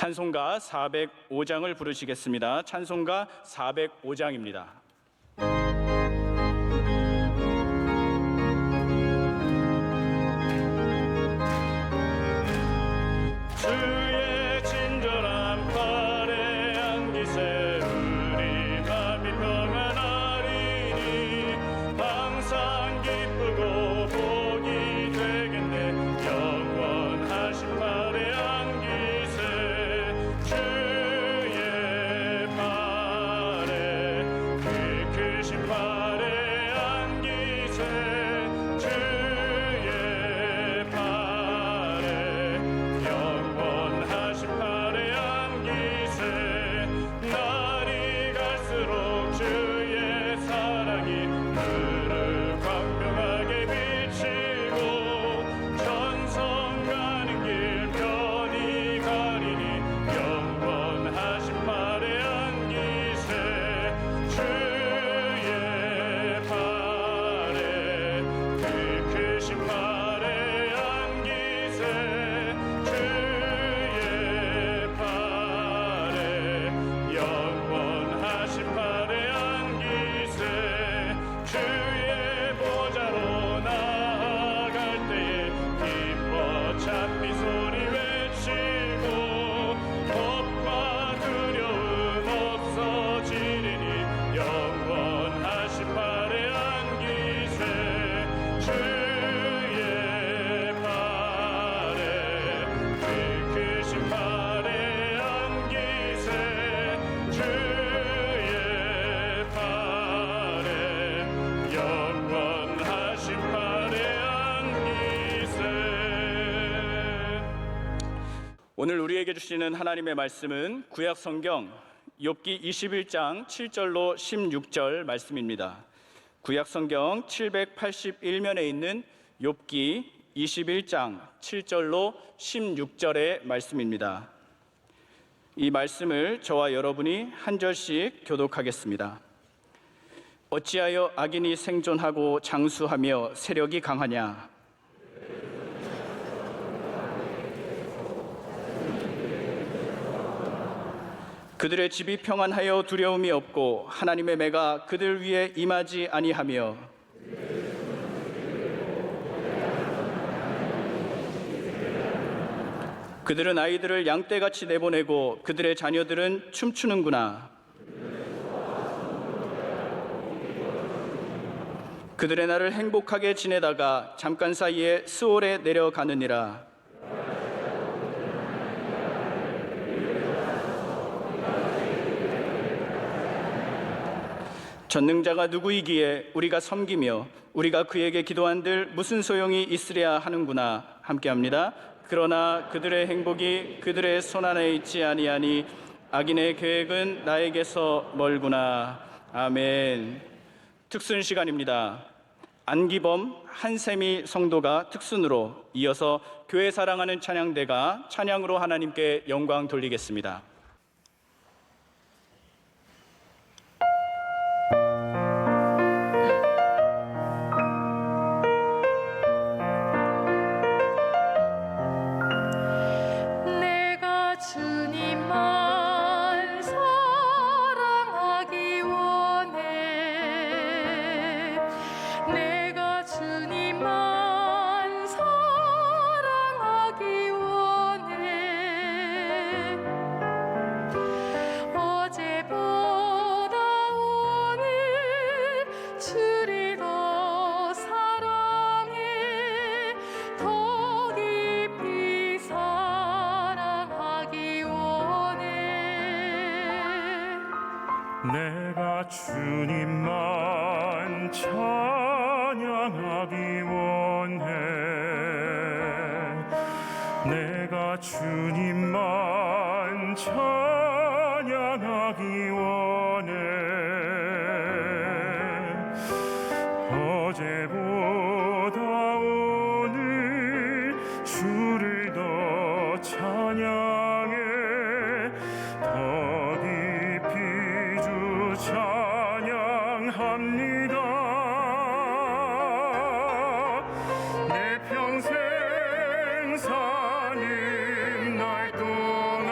찬송가 405장을 부르시겠습니다. 찬송가 405장입니다. 주의 친절한 팔에 안기세 우리 맘이 평안하리니 항상 기쁘고 복이 되겠네. 영원하신 팔에 안기세 주의 팔에 그 크신 팔에 안기세 주의 팔에 영원하신 팔에 안기세 날이 갈수록 주의 사랑이 그를 광명하게 비치고 천성 가는 길 편히 가리니 영원하신 팔에 안기세 주의 팔에 그 크신 팔에 안기세 주의 팔에 영원하신 팔에 안기세 주의 보좌로 나아갈 때에 기뻐 찬미 소리 외치고 겁과 두려움 없어지리니 영원하신 팔에 안기세 주의 팔에 그 크신 팔에 안기세 주의 팔에 영원하신 팔에 안기세. 오늘 우리에게 주시는 하나님의 말씀은 구약 성경 욥기 21장 7절로 16절 말씀입니다. 구약 성경 781면에 있는 욥기 21장 7절로 16절의 말씀입니다. 이 말씀을 저와 여러분이 한 절씩 교독하겠습니다. 어찌하여 악인이 생존하고 장수하며 세력이 강하냐? 그들의 집이 평안하여 두려움이 없고 하나님의 매가 그들 위에 임하지 아니하며 그들은 아이들을 양떼같이 내보내고 그들의 자녀들은 춤추는구나. 그들의 날을 행복하게 지내다가 잠깐 사이에 스올에 내려가느니라. 전능자가 누구이기에 우리가 섬기며 우리가 그에게 기도한들 무슨 소용이 있으랴 하는구나. 함께합니다. 그러나 그들의 행복이 그들의 손안에 있지 아니하니 악인의 계획은 나에게서 멀구나. 아멘. 특순 시간입니다. 안기범 한세미 성도가 특순으로 이어서 교회 사랑하는 찬양대가 찬양으로 하나님께 영광 돌리겠습니다. 내가 주님만 찬양하기 원해. 내가 주님만 찬양하기 원해. 어제보다 오늘 주를 더 찬양해. 더 깊이 찬양합니다. 내 평생 사는 날 동안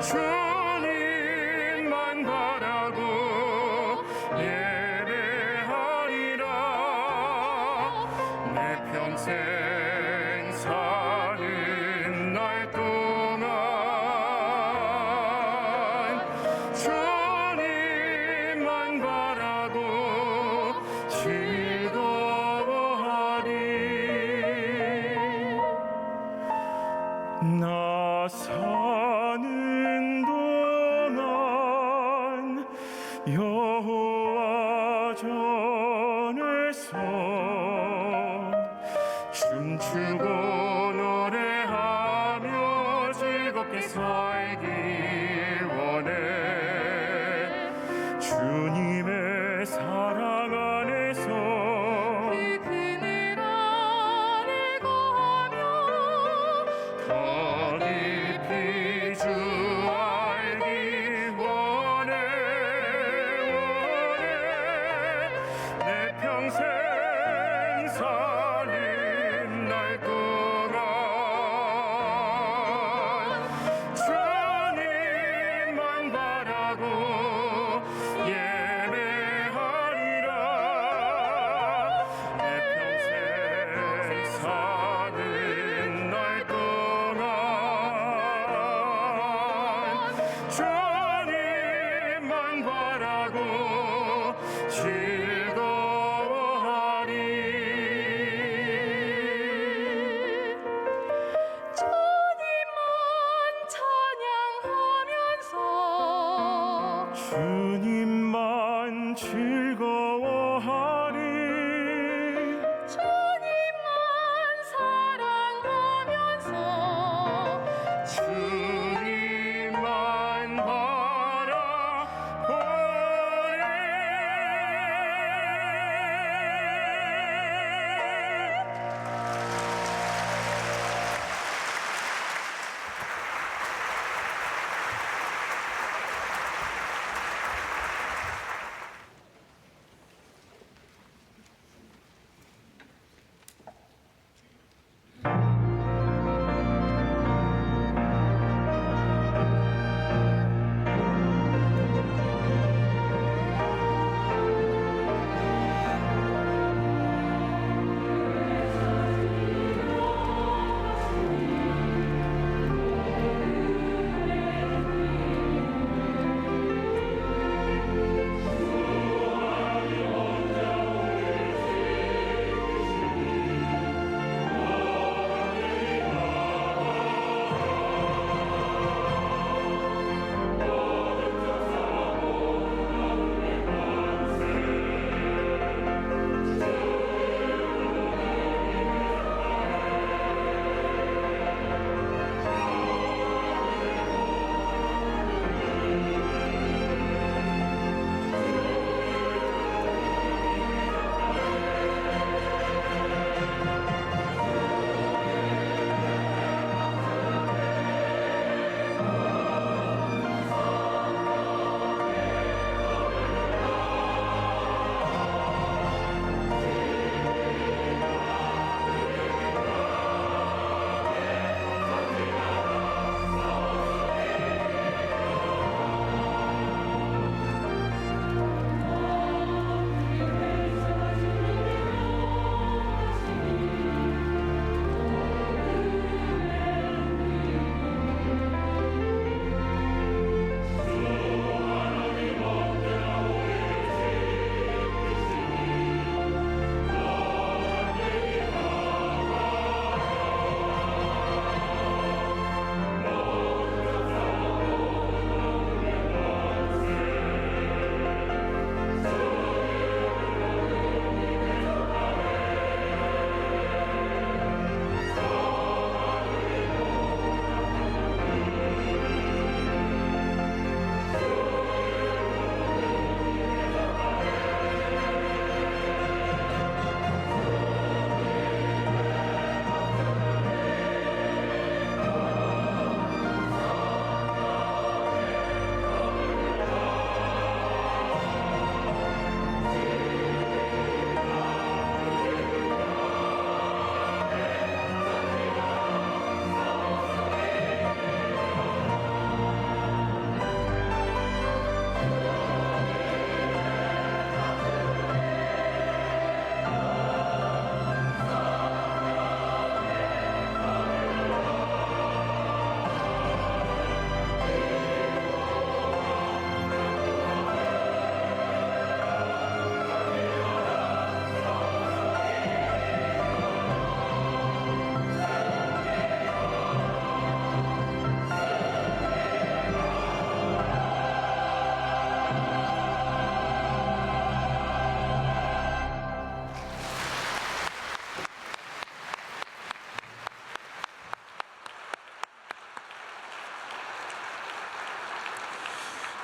주님만 바라고 예배하리라. 내 평생 사는 날 동안 주님만 바라고 즐거워하리. 나 사는 동안 여호와 전에서 춤추고 노래하며 즐겁게 살길 원해. 주님의 사랑 안에서 그 그늘 안에 거하며 더 깊이 주 알기 원해. 내 평생 사는 날 동안 주님만 바라고 예배하리라. 내 평생 사는 날 동안 주님만 바라고 즐거워하리. 주님만 찬양하면서 주님만 즐거워하리. 주님만 사랑하면서 주님만 바라보리.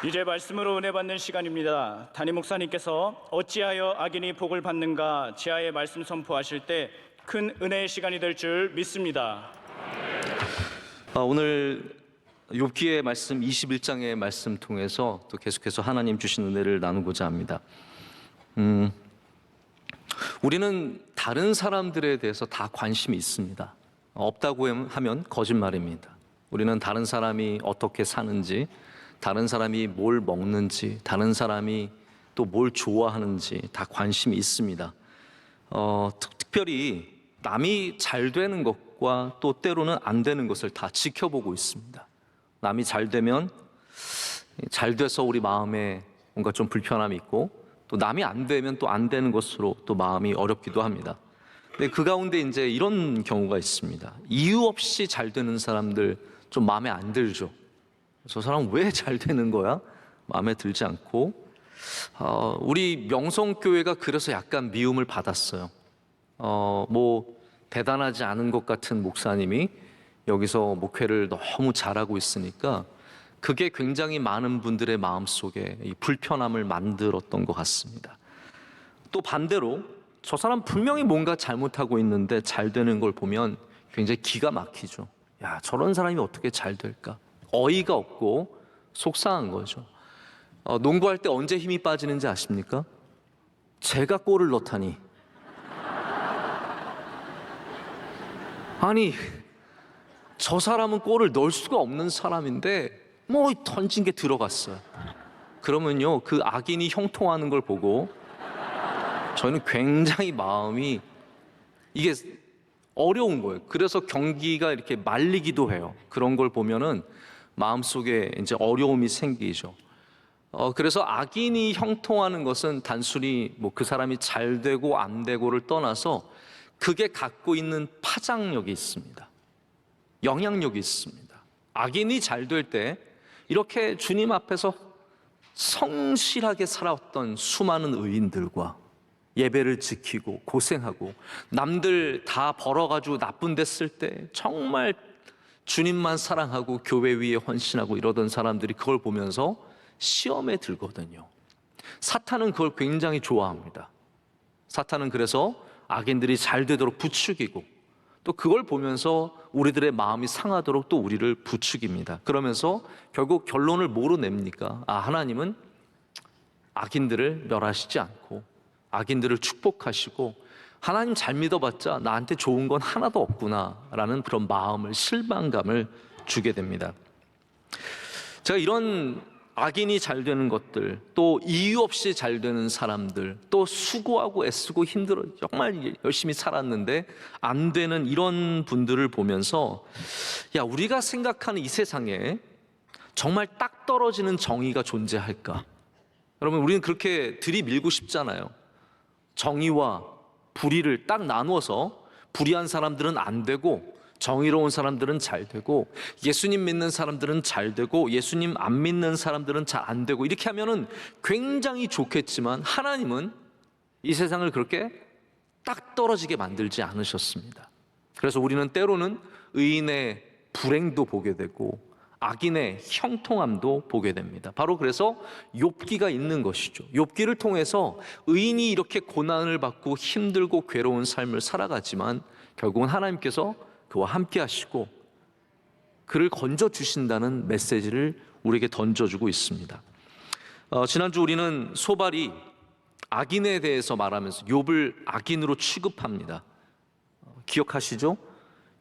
이제 말씀으로 은혜 받는 시간입니다. 담임 목사님께서 어찌하여 악인이 복을 받는가 지하의 말씀 선포하실 때 큰 은혜의 시간이 될 줄 믿습니다. 오늘 욥기의 말씀 21장의 말씀 통해서 또 계속해서 하나님 주신 은혜를 나누고자 합니다. 우리는 다른 사람들에 대해서 다 관심이 있습니다. 없다고 하면 거짓말입니다. 우리는 다른 사람이 어떻게 사는지, 다른 사람이 뭘 먹는지, 다른 사람이 또 뭘 좋아하는지 다 관심이 있습니다. 특별히 남이 잘 되는 것과 또 때로는 안 되는 것을 다 지켜보고 있습니다. 남이 잘 되면 잘 돼서 우리 마음에 뭔가 좀 불편함이 있고, 또 남이 안 되면 또 안 되는 것으로 또 마음이 어렵기도 합니다. 근데 그 가운데 이제 이런 경우가 있습니다. 이유 없이 잘 되는 사람들 좀 마음에 안 들죠. 저 사람 왜 잘 되는 거야? 마음에 들지 않고, 우리 명성교회가 그래서 약간 미움을 받았어요. 대단하지 않은 것 같은 목사님이 여기서 목회를 너무 잘하고 있으니까 그게 굉장히 많은 분들의 마음속에 이 불편함을 만들었던 것 같습니다. 또 반대로 저 사람 분명히 뭔가 잘못하고 있는데 잘 되는 걸 보면 굉장히 기가 막히죠. 야, 저런 사람이 어떻게 잘 될까? 어이가 없고 속상한 거죠. 농구할 때 언제 힘이 빠지는지 아십니까? 제가 골을 넣다니. 아니, 저 사람은 골을 넣을 수가 없는 사람인데 던진 게 들어갔어요. 그러면요, 그 악인이 형통하는 걸 보고 저는 굉장히 마음이 이게 어려운 거예요. 그래서 경기가 이렇게 말리기도 해요. 그런 걸 보면은 마음속에 이제 어려움이 생기죠. 그래서 악인이 형통하는 것은 단순히 그 사람이 잘 되고 안 되고를 떠나서 그게 갖고 있는 파장력이 있습니다. 영향력이 있습니다. 악인이 잘 될 때 이렇게 주님 앞에서 성실하게 살아왔던 수많은 의인들과 예배를 지키고 고생하고 남들 다 벌어가지고 나쁜 데 쓸 때 정말 주님만 사랑하고 교회 위에 헌신하고 이러던 사람들이 그걸 보면서 시험에 들거든요. 사탄은 그걸 굉장히 좋아합니다. 사탄은 그래서 악인들이 잘 되도록 부추기고, 또 그걸 보면서 우리들의 마음이 상하도록 또 우리를 부추깁니다. 그러면서 결국 결론을 뭐로 냅니까? 하나님은 악인들을 멸하시지 않고 악인들을 축복하시고, 하나님 잘 믿어봤자 나한테 좋은 건 하나도 없구나라는 그런 마음을, 실망감을 주게 됩니다. 제가 이런 악인이 잘 되는 것들, 또 이유 없이 잘 되는 사람들, 또 수고하고 애쓰고 힘들어 정말 열심히 살았는데 안 되는 이런 분들을 보면서, 야, 우리가 생각하는 이 세상에 정말 딱 떨어지는 정의가 존재할까? 여러분, 우리는 그렇게 들이밀고 싶잖아요. 정의와 불의를 딱 나누어서 불의한 사람들은 안 되고 정의로운 사람들은 잘 되고, 예수님 믿는 사람들은 잘 되고 예수님 안 믿는 사람들은 잘 안 되고, 이렇게 하면은 굉장히 좋겠지만 하나님은 이 세상을 그렇게 딱 떨어지게 만들지 않으셨습니다. 그래서 우리는 때로는 의인의 불행도 보게 되고 악인의 형통함도 보게 됩니다. 바로 그래서 욥기가 있는 것이죠. 욥기를 통해서 의인이 이렇게 고난을 받고 힘들고 괴로운 삶을 살아가지만 결국은 하나님께서 그와 함께 하시고 그를 건져주신다는 메시지를 우리에게 던져주고 있습니다. 지난주 우리는 소발이 악인에 대해서 말하면서 욥을 악인으로 취급합니다. 기억하시죠?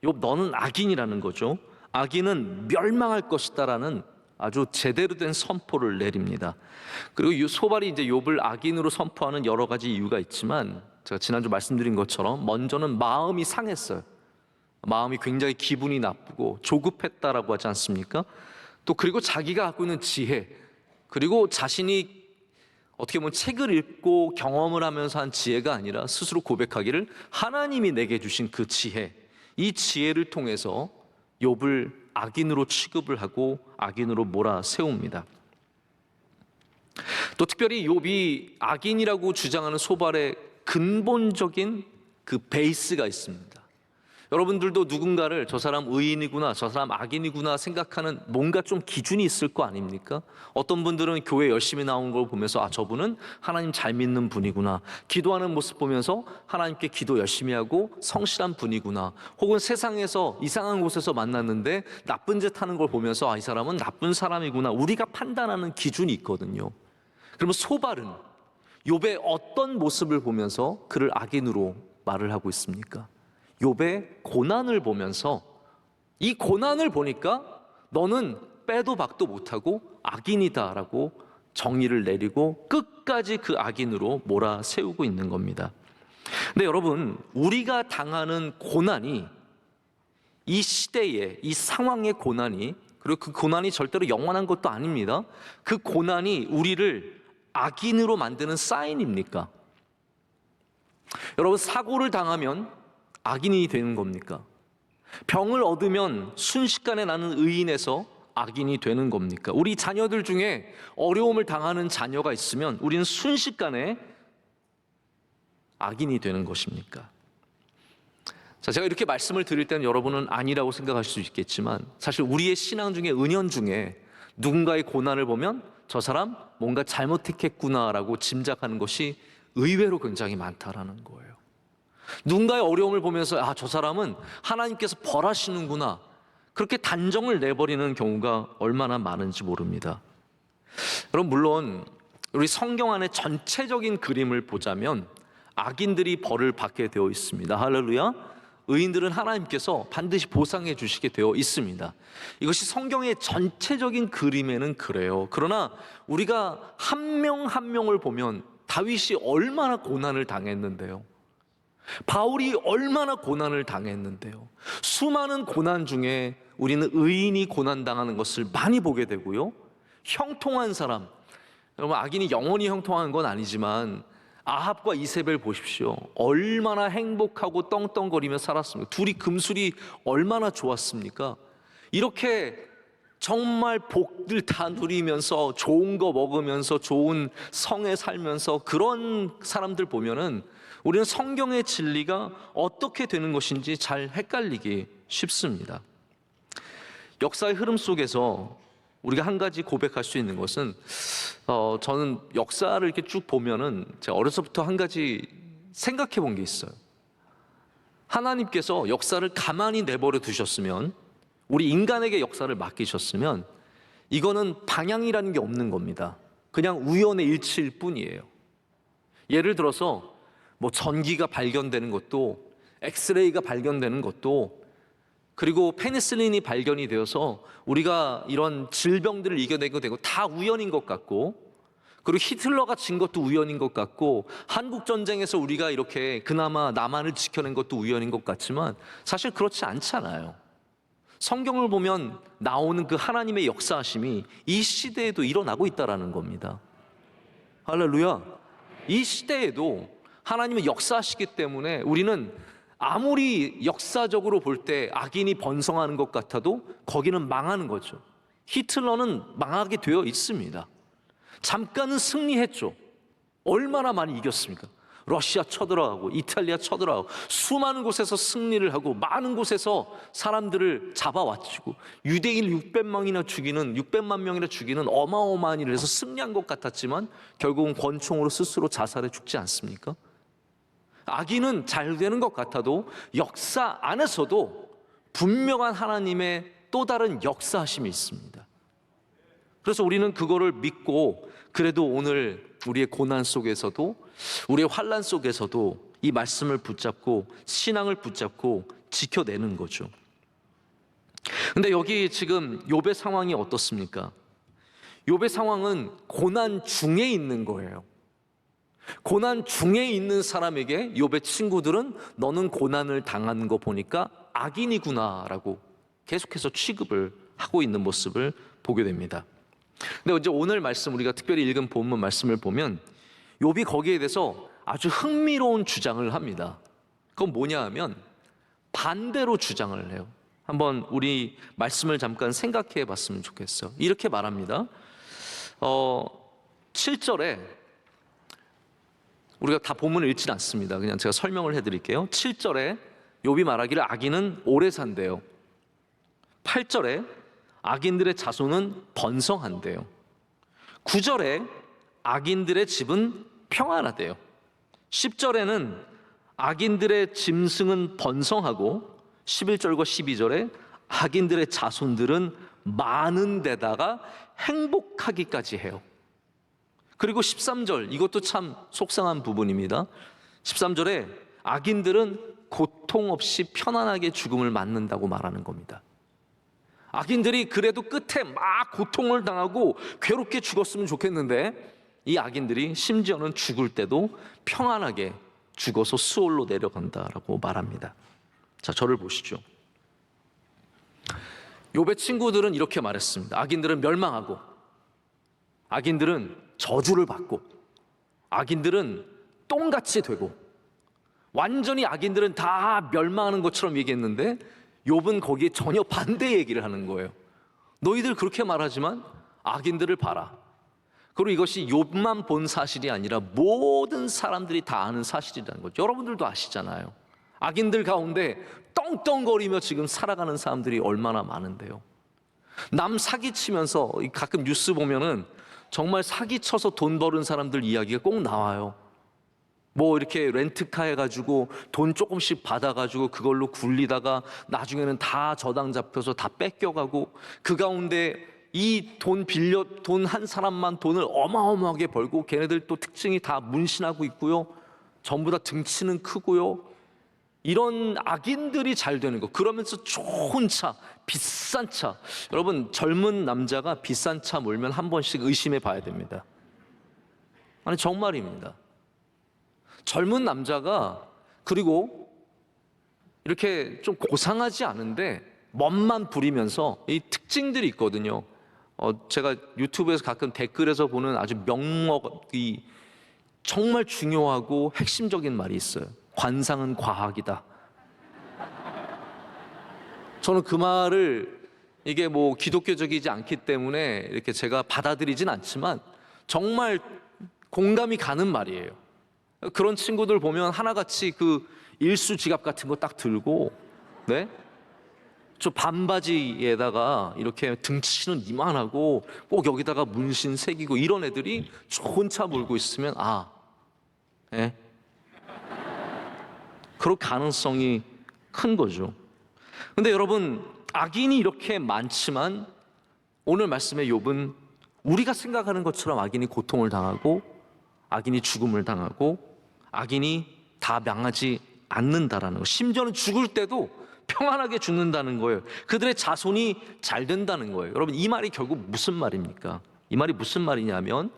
욥, 너는 악인이라는 거죠. 악인은 멸망할 것이다라는 아주 제대로 된 선포를 내립니다. 그리고 소발이 이제 욥을 악인으로 선포하는 여러 가지 이유가 있지만, 제가 지난주 말씀드린 것처럼 먼저는 마음이 상했어요. 마음이 굉장히 기분이 나쁘고 조급했다라고 하지 않습니까? 또 그리고 자기가 갖고 있는 지혜, 그리고 자신이 어떻게 보면 책을 읽고 경험을 하면서 한 지혜가 아니라 스스로 고백하기를 하나님이 내게 주신 그 지혜, 이 지혜를 통해서 욥을 악인으로 취급을 하고 악인으로 몰아세웁니다. 또 특별히 욥이 악인이라고 주장하는 소발의 근본적인 그 베이스가 있습니다. 여러분들도 누군가를 저 사람 의인이구나, 저 사람 악인이구나 생각하는 뭔가 좀 기준이 있을 거 아닙니까? 어떤 분들은 교회 열심히 나온 걸 보면서 아, 저분은 하나님 잘 믿는 분이구나, 기도하는 모습 보면서 하나님께 기도 열심히 하고 성실한 분이구나, 혹은 세상에서 이상한 곳에서 만났는데 나쁜 짓 하는 걸 보면서 아, 이 사람은 나쁜 사람이구나, 우리가 판단하는 기준이 있거든요. 그러면 소발은 욥의 어떤 모습을 보면서 그를 악인으로 말을 하고 있습니까? 욥의 고난을 보면서 이 고난을 보니까 너는 빼도 박도 못하고 악인이다라고 정의를 내리고 끝까지 그 악인으로 몰아세우고 있는 겁니다. 근데 여러분, 우리가 당하는 고난이, 이 시대의 이 상황의 고난이, 그리고 그 고난이 절대로 영원한 것도 아닙니다. 그 고난이 우리를 악인으로 만드는 사인입니까? 여러분, 사고를 당하면 악인이 되는 겁니까? 병을 얻으면 순식간에 나는 의인에서 악인이 되는 겁니까? 우리 자녀들 중에 어려움을 당하는 자녀가 있으면 우리는 순식간에 악인이 되는 것입니까? 자, 제가 이렇게 말씀을 드릴 때는 여러분은 아니라고 생각하실 수 있겠지만 사실 우리의 신앙 중에, 은연 중에 누군가의 고난을 보면 저 사람 뭔가 잘못했겠구나라고 짐작하는 것이 의외로 굉장히 많다라는 거예요. 누군가의 어려움을 보면서 아, 저 사람은 하나님께서 벌하시는구나, 그렇게 단정을 내버리는 경우가 얼마나 많은지 모릅니다. 여러분, 물론 우리 성경 안에 전체적인 그림을 보자면 악인들이 벌을 받게 되어 있습니다. 할렐루야. 의인들은 하나님께서 반드시 보상해 주시게 되어 있습니다. 이것이 성경의 전체적인 그림에는 그래요. 그러나 우리가 한 명 한 명을 보면 다윗이 얼마나 고난을 당했는데요, 바울이 얼마나 고난을 당했는데요, 수많은 고난 중에 우리는 의인이 고난당하는 것을 많이 보게 되고요, 형통한 사람, 여러분, 악인이 영원히 형통한 건 아니지만 아합과 이세벨 보십시오. 얼마나 행복하고 떵떵거리며 살았습니까? 둘이 금술이 얼마나 좋았습니까? 이렇게 정말 복들 다 누리면서 좋은 거 먹으면서 좋은 성에 살면서 그런 사람들 보면은 우리는 성경의 진리가 어떻게 되는 것인지 잘 헷갈리기 쉽습니다. 역사의 흐름 속에서 우리가 한 가지 고백할 수 있는 것은 저는 역사를 이렇게 쭉 보면은 제가 어려서부터 한 가지 생각해 본 게 있어요. 하나님께서 역사를 가만히 내버려 두셨으면, 우리 인간에게 역사를 맡기셨으면 이거는 방향이라는 게 없는 겁니다. 그냥 우연의 일치일 뿐이에요. 예를 들어서 뭐 전기가 발견되는 것도, 엑스레이가 발견되는 것도, 그리고 페니실린이 발견이 되어서 우리가 이런 질병들을 이겨내게 되고 다 우연인 것 같고, 그리고 히틀러가 진 것도 우연인 것 같고, 한국전쟁에서 우리가 이렇게 그나마 남한을 지켜낸 것도 우연인 것 같지만 사실 그렇지 않잖아요. 성경을 보면 나오는 그 하나님의 역사하심이 이 시대에도 일어나고 있다는 겁니다. 할렐루야. 이 시대에도 하나님은 역사하시기 때문에 우리는 아무리 역사적으로 볼 때 악인이 번성하는 것 같아도 거기는 망하는 거죠. 히틀러는 망하게 되어 있습니다. 잠깐은 승리했죠. 얼마나 많이 이겼습니까? 러시아 쳐들어가고 이탈리아 쳐들어가고 수많은 곳에서 승리를 하고 많은 곳에서 사람들을 잡아왔고 유대인 600만 명이나 죽이는 어마어마한 일을 해서 승리한 것 같았지만 결국은 권총으로 스스로 자살해 죽지 않습니까? 악인은 잘 되는 것 같아도 역사 안에서도 분명한 하나님의 또 다른 역사하심이 있습니다. 그래서 우리는 그거를 믿고 그래도 오늘 우리의 고난 속에서도, 우리의 환난 속에서도 이 말씀을 붙잡고 신앙을 붙잡고 지켜내는 거죠. 근데 여기 지금 욥의 상황이 어떻습니까? 욥의 상황은 고난 중에 있는 거예요. 고난 중에 있는 사람에게 욥의 친구들은 너는 고난을 당하는 거 보니까 악인이구나라고 계속해서 취급을 하고 있는 모습을 보게 됩니다. 근데 이제 오늘 말씀, 우리가 특별히 읽은 본문 말씀을 보면 욥이 거기에 대해서 아주 흥미로운 주장을 합니다. 그건 뭐냐 하면 반대로 주장을 해요. 한번 우리 말씀을 잠깐 생각해 봤으면 좋겠어요. 이렇게 말합니다. 7절에 우리가 다 본문을 읽지는 않습니다. 그냥 제가 설명을 해드릴게요. 7절에 욥이 말하기를 악인은 오래 산대요. 8절에 악인들의 자손은 번성한대요. 9절에 악인들의 집은 평안하대요. 10절에는 악인들의 짐승은 번성하고 11절과 12절에 악인들의 자손들은 많은 데다가 행복하기까지 해요. 그리고 13절, 이것도 참 속상한 부분입니다. 13절에 악인들은 고통 없이 편안하게 죽음을 맞는다고 말하는 겁니다. 악인들이 그래도 끝에 막 고통을 당하고 괴롭게 죽었으면 좋겠는데 이 악인들이 심지어는 죽을 때도 평안하게 죽어서 수월로 내려간다라고 말합니다. 자, 저를 보시죠. 욥의 친구들은 이렇게 말했습니다. 악인들은 멸망하고, 악인들은 저주를 받고, 악인들은 똥같이 되고, 완전히 악인들은 다 멸망하는 것처럼 얘기했는데 욥은 거기에 전혀 반대 얘기를 하는 거예요. 너희들 그렇게 말하지만 악인들을 봐라. 그리고 이것이 욥만 본 사실이 아니라 모든 사람들이 다 아는 사실이라는 거죠. 여러분들도 아시잖아요. 악인들 가운데 떵떵거리며 지금 살아가는 사람들이 얼마나 많은데요. 남 사기치면서 가끔 뉴스 보면은 정말 사기쳐서 돈 버는 사람들 이야기가 꼭 나와요. 뭐 이렇게 렌트카 해가지고 돈 조금씩 받아가지고 그걸로 굴리다가 나중에는 다 저당 잡혀서 다 뺏겨가고, 그 가운데 이 돈 한 사람만 돈을 어마어마하게 벌고, 걔네들 또 특징이 다 문신하고 있고요, 전부 다 등치는 크고요, 이런 악인들이 잘 되는 거. 그러면서 좋은 차, 비싼 차. 여러분, 젊은 남자가 비싼 차 몰면 한 번씩 의심해 봐야 됩니다. 아니 정말입니다. 젊은 남자가, 그리고 이렇게 좀 고상하지 않은데 멋만 부리면서 이 특징들이 있거든요. 제가 유튜브에서 가끔 댓글에서 보는 아주 명목이 정말 중요하고 핵심적인 말이 있어요. 관상은 과학이다. 저는 그 말을, 이게 뭐 기독교적이지 않기 때문에 이렇게 제가 받아들이진 않지만 정말 공감이 가는 말이에요. 그런 친구들 보면 하나같이 그 일수 지갑 같은 거 딱 들고, 네? 저 반바지에다가 이렇게 등치는 이만하고 꼭 여기다가 문신 새기고 이런 애들이 좋은 차 몰고 있으면 예? 그럴 가능성이 큰 거죠. 근데 여러분, 악인이 이렇게 많지만 오늘 말씀의 욥은 우리가 생각하는 것처럼 악인이 고통을 당하고, 악인이 죽음을 당하고, 악인이 다 망하지 않는다라는 거. 심지어는 죽을 때도 평안하게 죽는다는 거예요. 그들의 자손이 잘 된다는 거예요. 여러분, 이 말이 결국 무슨 말입니까? 이 말이 무슨 말이냐면,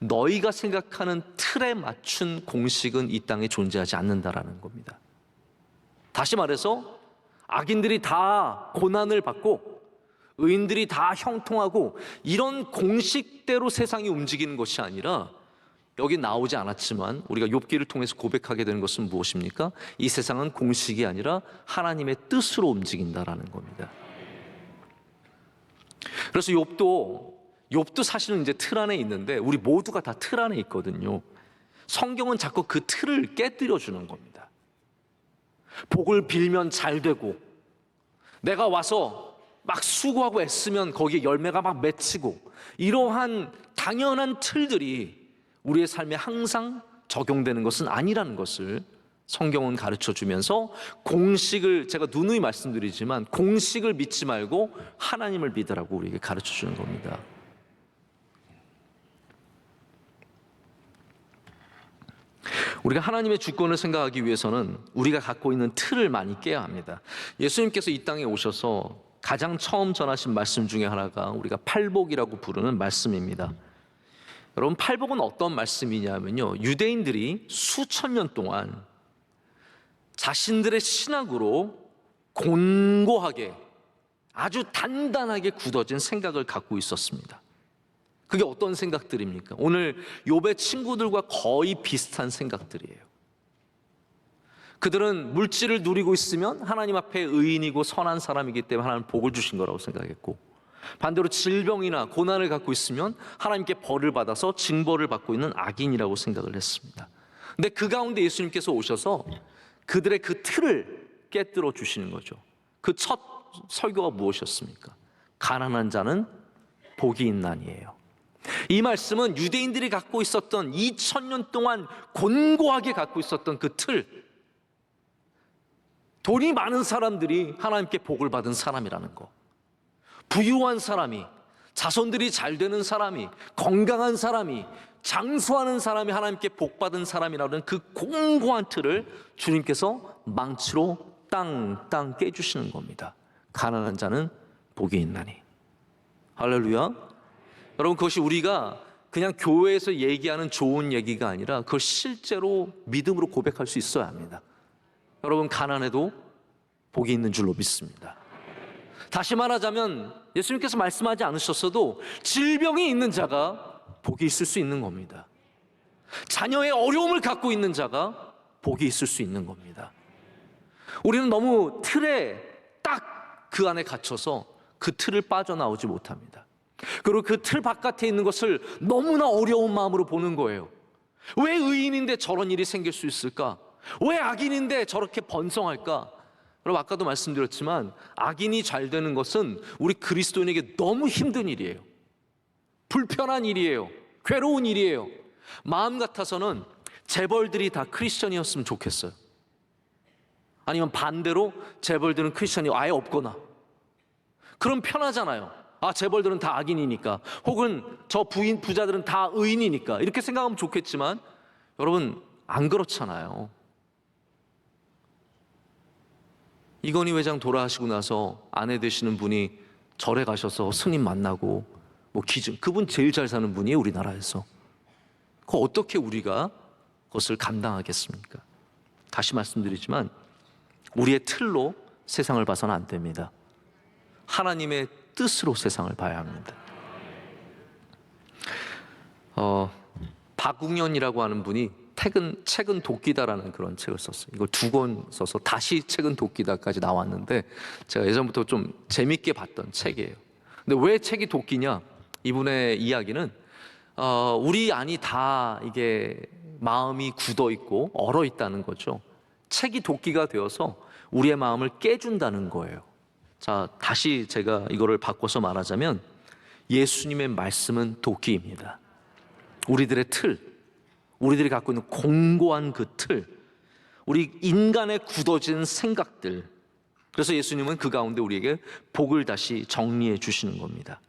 너희가 생각하는 틀에 맞춘 공식은 이 땅에 존재하지 않는다라는 겁니다. 다시 말해서 악인들이 다 고난을 받고 의인들이 다 형통하고 이런 공식대로 세상이 움직이는 것이 아니라, 여기 나오지 않았지만 우리가 욥기를 통해서 고백하게 되는 것은 무엇입니까? 이 세상은 공식이 아니라 하나님의 뜻으로 움직인다라는 겁니다. 그래서 욥도 사실은 이제 틀 안에 있는데 우리 모두가 다 틀 안에 있거든요. 성경은 자꾸 그 틀을 깨뜨려 주는 겁니다. 복을 빌면 잘 되고, 내가 와서 막 수고하고 애쓰면 거기에 열매가 막 맺히고, 이러한 당연한 틀들이 우리의 삶에 항상 적용되는 것은 아니라는 것을 성경은 가르쳐 주면서, 공식을, 제가 누누이 말씀드리지만 공식을 믿지 말고 하나님을 믿으라고 우리에게 가르쳐 주는 겁니다. 우리가 하나님의 주권을 생각하기 위해서는 우리가 갖고 있는 틀을 많이 깨야 합니다. 예수님께서 이 땅에 오셔서 가장 처음 전하신 말씀 중에 하나가 우리가 팔복이라고 부르는 말씀입니다. 여러분, 팔복은 어떤 말씀이냐면요, 유대인들이 수천 년 동안 자신들의 신학으로 곤고하게 아주 단단하게 굳어진 생각을 갖고 있었습니다. 그게 어떤 생각들입니까? 오늘 욥의 친구들과 거의 비슷한 생각들이에요. 그들은 물질을 누리고 있으면 하나님 앞에 의인이고 선한 사람이기 때문에 하나님 복을 주신 거라고 생각했고, 반대로 질병이나 고난을 갖고 있으면 하나님께 벌을 받아서 징벌을 받고 있는 악인이라고 생각을 했습니다. 근데 그 가운데 예수님께서 오셔서 그들의 그 틀을 깨뜨려 주시는 거죠. 그 첫 설교가 무엇이었습니까? 가난한 자는 복이 있나니예요. 이 말씀은 유대인들이 갖고 있었던 2000년 동안 곤고하게 갖고 있었던 그 틀, 돈이 많은 사람들이 하나님께 복을 받은 사람이라는 거, 부유한 사람이, 자손들이 잘 되는 사람이, 건강한 사람이, 장수하는 사람이 하나님께 복받은 사람이라는 그 공고한 틀을 주님께서 망치로 땅땅 깨주시는 겁니다. 가난한 자는 복이 있나니. 할렐루야. 여러분, 그것이 우리가 그냥 교회에서 얘기하는 좋은 얘기가 아니라 그걸 실제로 믿음으로 고백할 수 있어야 합니다. 여러분, 가난해도 복이 있는 줄로 믿습니다. 다시 말하자면 예수님께서 말씀하지 않으셨어도 질병이 있는 자가 복이 있을 수 있는 겁니다. 자녀의 어려움을 갖고 있는 자가 복이 있을 수 있는 겁니다. 우리는 너무 틀에 딱 그 안에 갇혀서 그 틀을 빠져나오지 못합니다. 그리고 그 틀 바깥에 있는 것을 너무나 어려운 마음으로 보는 거예요. 왜 의인인데 저런 일이 생길 수 있을까? 왜 악인인데 저렇게 번성할까? 여러분, 아까도 말씀드렸지만 악인이 잘 되는 것은 우리 그리스도인에게 너무 힘든 일이에요. 불편한 일이에요. 괴로운 일이에요. 마음 같아서는 재벌들이 다 크리스천이었으면 좋겠어요. 아니면 반대로 재벌들은 크리스천이 아예 없거나. 그럼 편하잖아요. 아, 재벌들은 다 악인이니까, 혹은 저 부자들은 다 의인이니까, 이렇게 생각하면 좋겠지만 여러분, 안 그렇잖아요. 이건희 회장 돌아가시고 나서 아내 되시는 분이 절에 가셔서 스님 만나고 그분 제일 잘 사는 분이에요, 우리나라에서. 그거 어떻게 우리가 그것을 감당하겠습니까? 다시 말씀드리지만 우리의 틀로 세상을 봐서는 안 됩니다. 하나님의 뜻으로 세상을 봐야 합니다. 박웅현이라고 하는 분이 책은 도끼다라는 그런 책을 썼어요. 이걸 2권 써서 다시 책은 도끼다까지 나왔는데 제가 예전부터 좀 재밌게 봤던 책이에요. 근데 왜 책이 도끼냐? 이분의 이야기는 우리 안이 다 이게 마음이 굳어 있고 얼어 있다는 거죠. 책이 도끼가 되어서 우리의 마음을 깨준다는 거예요. 자, 다시 제가 이거를 바꿔서 말하자면 예수님의 말씀은 도끼입니다. 우리들의 틀, 우리들이 갖고 있는 공고한 그 틀, 우리 인간의 굳어진 생각들, 그래서 예수님은 그 가운데 우리에게 복을 다시 정리해 주시는 겁니다.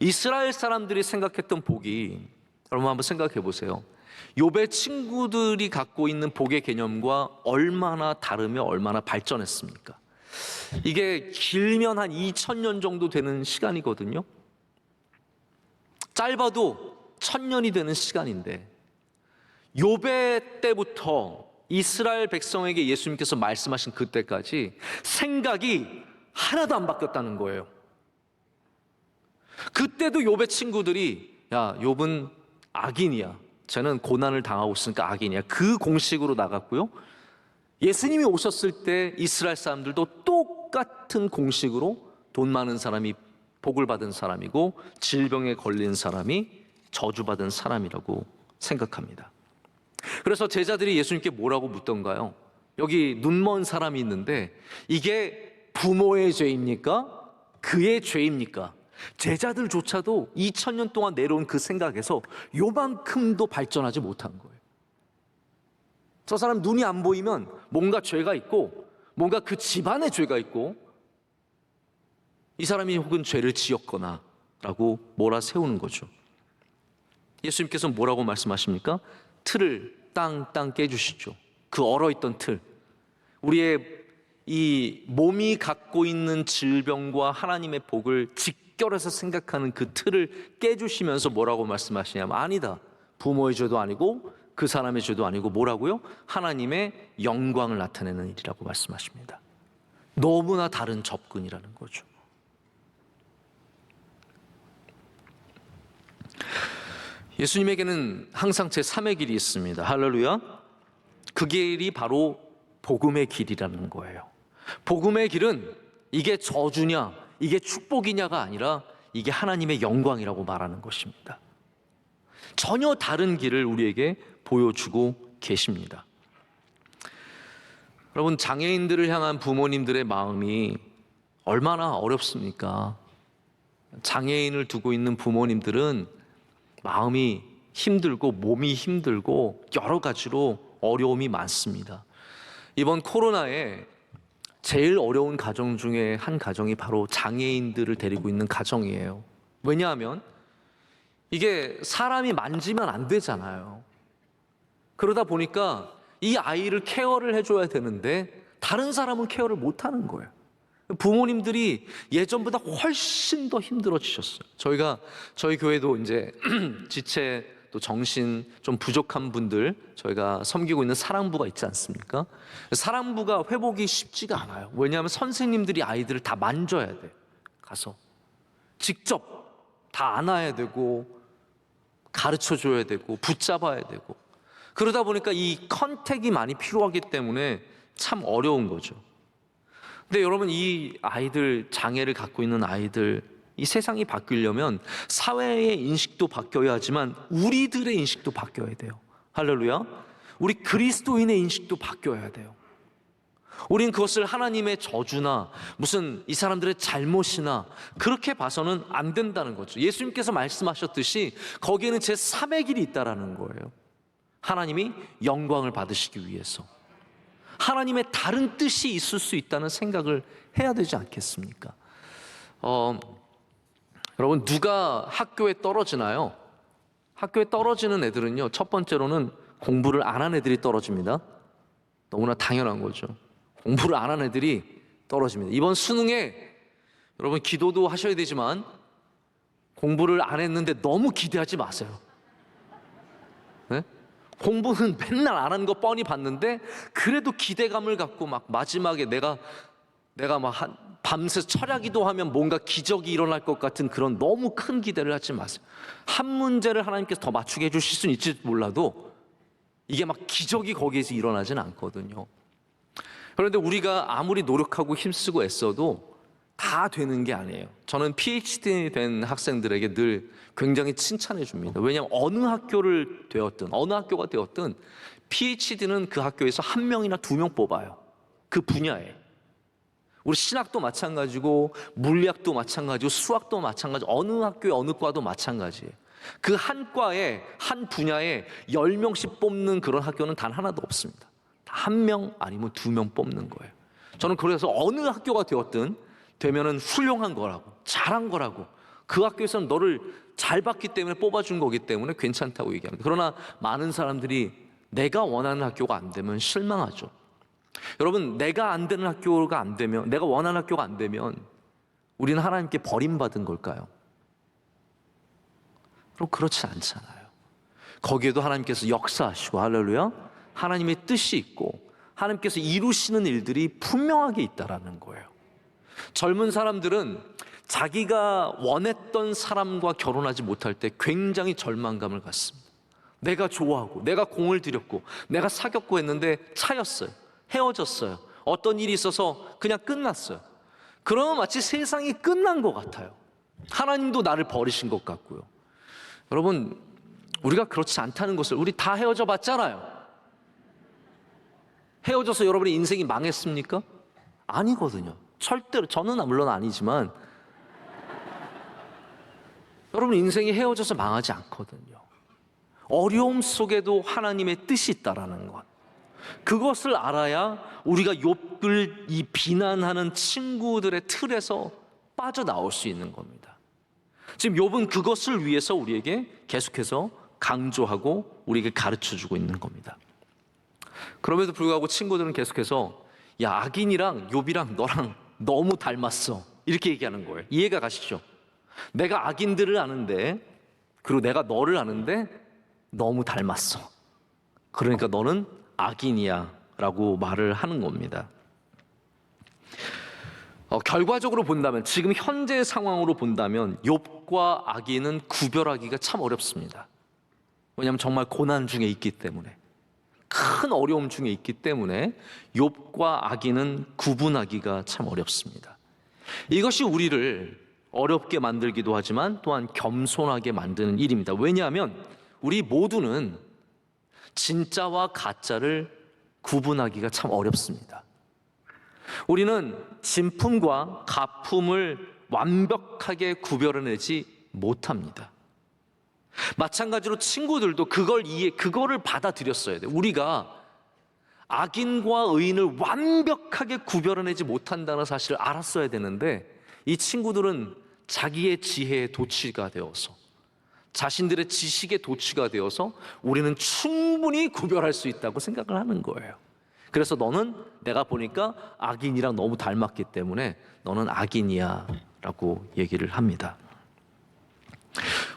이스라엘 사람들이 생각했던 복이, 여러분 한번 생각해 보세요. 욥의 친구들이 갖고 있는 복의 개념과 얼마나 다르며 얼마나 발전했습니까? 이게 길면 한 2000년 정도 되는 시간이거든요. 짧아도 1000년이 되는 시간인데 욥의 때부터 이스라엘 백성에게 예수님께서 말씀하신 그때까지 생각이 하나도 안 바뀌었다는 거예요. 그때도 욥의 친구들이 야, 욥은 악인이야, 쟤는 고난을 당하고 있으니까 악인이야, 그 공식으로 나갔고요. 예수님이 오셨을 때 이스라엘 사람들도 똑같은 공식으로 돈 많은 사람이 복을 받은 사람이고 질병에 걸린 사람이 저주받은 사람이라고 생각합니다. 그래서 제자들이 예수님께 뭐라고 묻던가요? 여기 눈먼 사람이 있는데 이게 부모의 죄입니까? 그의 죄입니까? 제자들조차도 2000년 동안 내려온 그 생각에서 요만큼도 발전하지 못한 거예요. 저 사람 눈이 안 보이면 뭔가 죄가 있고 뭔가 그 집안에 죄가 있고 이 사람이 혹은 죄를 지었거나 라고 몰아세우는 거죠. 예수님께서 뭐라고 말씀하십니까? 틀을 땅땅 깨주시죠. 그 얼어있던 틀, 우리의 이 몸이 갖고 있는 질병과 하나님의 복을 직결해서 생각하는 그 틀을 깨주시면서 뭐라고 말씀하시냐면, 아니다, 부모의 죄도 아니고 그 사람의 죄도 아니고 뭐라고요? 하나님의 영광을 나타내는 일이라고 말씀하십니다. 너무나 다른 접근이라는 거죠. 예수님에게는 항상 제3의 길이 있습니다. 할렐루야. 그 길이 바로 복음의 길이라는 거예요. 복음의 길은 이게 저주냐 이게 축복이냐가 아니라 이게 하나님의 영광이라고 말하는 것입니다. 전혀 다른 길을 우리에게 보여주고 계십니다. 여러분, 장애인들을 향한 부모님들의 마음이 얼마나 어렵습니까? 장애인을 두고 있는 부모님들은 마음이 힘들고 몸이 힘들고 여러 가지로 어려움이 많습니다. 이번 코로나에 제일 어려운 가정 중에 한 가정이 바로 장애인들을 데리고 있는 가정이에요. 왜냐하면 이게 사람이 만지면 안 되잖아요. 그러다 보니까 이 아이를 케어를 해줘야 되는데 다른 사람은 케어를 못 하는 거예요. 부모님들이 예전보다 훨씬 더 힘들어지셨어요. 저희 교회도 이제 지체 또 정신 좀 부족한 분들 저희가 섬기고 있는 사랑부가 있지 않습니까? 사랑부가 회복이 쉽지가 않아요. 왜냐하면 선생님들이 아이들을 다 만져야 돼. 가서 직접 다 안아야 되고 가르쳐 줘야 되고 붙잡아야 되고, 그러다 보니까 이 컨택이 많이 필요하기 때문에 참 어려운 거죠. 근데 여러분, 이 아이들, 장애를 갖고 있는 아이들, 이 세상이 바뀌려면 사회의 인식도 바뀌어야 하지만 우리들의 인식도 바뀌어야 돼요. 할렐루야. 우리 그리스도인의 인식도 바뀌어야 돼요. 우린 그것을 하나님의 저주나 무슨 이 사람들의 잘못이나 그렇게 봐서는 안 된다는 거죠. 예수님께서 말씀하셨듯이 거기에는 제3의 길이 있다라는 거예요. 하나님이 영광을 받으시기 위해서 하나님의 다른 뜻이 있을 수 있다는 생각을 해야 되지 않겠습니까? 여러분, 누가 학교에 떨어지나요? 학교에 떨어지는 애들은요, 첫 번째로는 공부를 안 한 애들이 떨어집니다. 너무나 당연한 거죠. 공부를 안 한 애들이 떨어집니다. 이번 수능에 여러분 기도도 하셔야 되지만 공부를 안 했는데 너무 기대하지 마세요. 네? 공부는 맨날 안 하는 거 뻔히 봤는데 그래도 기대감을 갖고 막 마지막에 내가 막 밤새 철야기도 하면 뭔가 기적이 일어날 것 같은 그런 너무 큰 기대를 하지 마세요. 한 문제를 하나님께서 더 맞추게 해주실 수는 있을지 몰라도 이게 막 기적이 거기에서 일어나진 않거든요. 그런데 우리가 아무리 노력하고 힘쓰고 애써도 다 되는 게 아니에요. 저는 PhD 된 학생들에게 늘 굉장히 칭찬해 줍니다. 왜냐하면 어느 학교가 되었든 PhD는 그 학교에서 1명이나 2명 뽑아요. 그 분야에. 우리 신학도 마찬가지고 물리학도 마찬가지고 수학도 마찬가지고 어느 학교의 어느 과도 마찬가지예요. 그 한 과에 한 분야에 10명씩 뽑는 그런 학교는 단 하나도 없습니다. 다 1명 아니면 2명 뽑는 거예요. 저는 그래서 어느 학교가 되면은 훌륭한 거라고, 잘한 거라고, 그 학교에서는 너를 잘 봤기 때문에 뽑아준 거기 때문에 괜찮다고 얘기합니다. 그러나 많은 사람들이 내가 원하는 학교가 안 되면 실망하죠. 여러분, 내가 안 되는 학교가 안 되면, 내가 원하는 학교가 안 되면 우리는 하나님께 버림받은 걸까요? 그럼 그렇지 않잖아요. 거기에도 하나님께서 역사하시고, 할렐루야, 하나님의 뜻이 있고 하나님께서 이루시는 일들이 분명하게 있다라는 거예요. 젊은 사람들은 자기가 원했던 사람과 결혼하지 못할 때 굉장히 절망감을 갖습니다. 내가 좋아하고 내가 공을 들였고 내가 사귀었고 했는데 차였어요. 헤어졌어요. 어떤 일이 있어서 그냥 끝났어요. 그러면 마치 세상이 끝난 것 같아요. 하나님도 나를 버리신 것 같고요. 여러분, 우리가 그렇지 않다는 것을, 우리 다 헤어져 봤잖아요. 헤어져서 여러분의 인생이 망했습니까? 아니거든요. 절대로. 저는 물론 아니지만 여러분 인생이 헤어져서 망하지 않거든요. 어려움 속에도 하나님의 뜻이 있다라는 것, 그것을 알아야 우리가 욥을 이 비난하는 친구들의 틀에서 빠져나올 수 있는 겁니다. 지금 욥은 그것을 위해서 우리에게 계속해서 강조하고 우리에게 가르쳐주고 있는 겁니다. 그럼에도 불구하고 친구들은 계속해서 야, 악인이랑 욥이랑 너랑 너무 닮았어, 이렇게 얘기하는 거예요. 이해가 가시죠? 내가 악인들을 아는데, 그리고 내가 너를 아는데 너무 닮았어. 그러니까 너는 악인이야 라고 말을 하는 겁니다. 결과적으로 본다면, 지금 현재 상황으로 본다면 욥과 악인은 구별하기가 참 어렵습니다. 왜냐하면 정말 고난 중에 있기 때문에, 큰 어려움 중에 있기 때문에 욥과 악인은 구분하기가 참 어렵습니다. 이것이 우리를 어렵게 만들기도 하지만 또한 겸손하게 만드는 일입니다. 왜냐하면 우리 모두는 진짜와 가짜를 구분하기가 참 어렵습니다. 우리는 진품과 가품을 완벽하게 구별해내지 못합니다. 마찬가지로 친구들도 그거를 받아들였어야 돼. 우리가 악인과 의인을 완벽하게 구별해내지 못한다는 사실을 알았어야 되는데, 이 친구들은 자기의 지혜에 도취가 되어서, 자신들의 지식에 도취가 되어서 우리는 충분히 구별할 수 있다고 생각을 하는 거예요. 그래서 너는 내가 보니까 악인이랑 너무 닮았기 때문에 너는 악인이야 라고 얘기를 합니다.